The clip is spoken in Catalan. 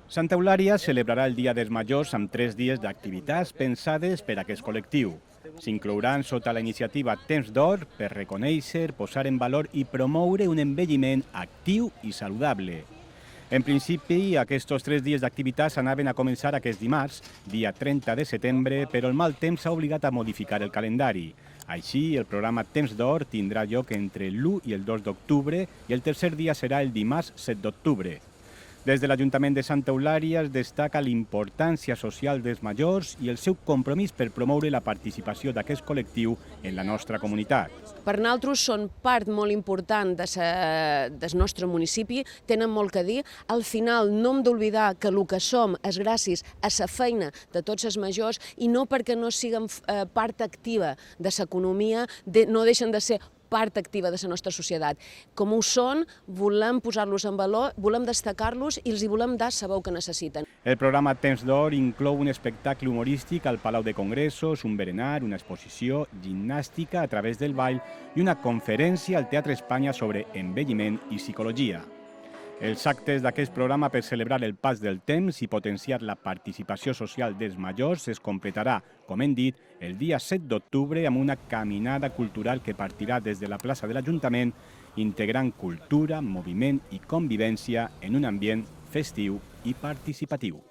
Santa Eulària celebrarà el Dia dels Majors amb 3 dies d'activitats pensades per a aquest col·lectiu. S'inclouran sota la iniciativa Temps d'Or per reconèixer, posar en valor i promoure un envelliment actiu i saludable. En principi, aquests 3 dies d'activitats anaven a començar aquest dimarts, dia 30 de setembre, però el mal temps ha obligat a modificar el calendari. Així, el programa Temps d'Or tindrà lloc entre l'1 i el 2 d'octubre i el tercer dia serà el dimarts 7 d'octubre. Des de l'Ajuntament de Santa Eulària es destaca l'importància social dels majors i el seu compromís per promoure la participació d'aquest col·lectiu en la nostra comunitat. Per nosaltres són part molt important del nostre municipi, tenen molt que dir. Al final no hem d'oblidar que el que som és gràcies a la feina de tots els majors i no perquè no siguem part activa de l'economia, no deixen de ser part activa de la nostra societat. Com ho són, volem posar-los en valor, volem destacar-los i els hi volem dar la veu que necessiten. El programa Temps d'Or inclou un espectacle humorístic al Palau de Congressos, un berenar, una exposició, gimnàstica a través del ball i una conferència al Teatre Espanya sobre envelliment i psicologia. Els actes d'aquest programa per celebrar el pas del temps i potenciar la participació social dels majors es completarà, com hem dit, el dia 7 d'octubre amb una caminada cultural que partirà des de la plaça de l'Ajuntament, integrant cultura, moviment i convivència en un ambient festiu i participatiu.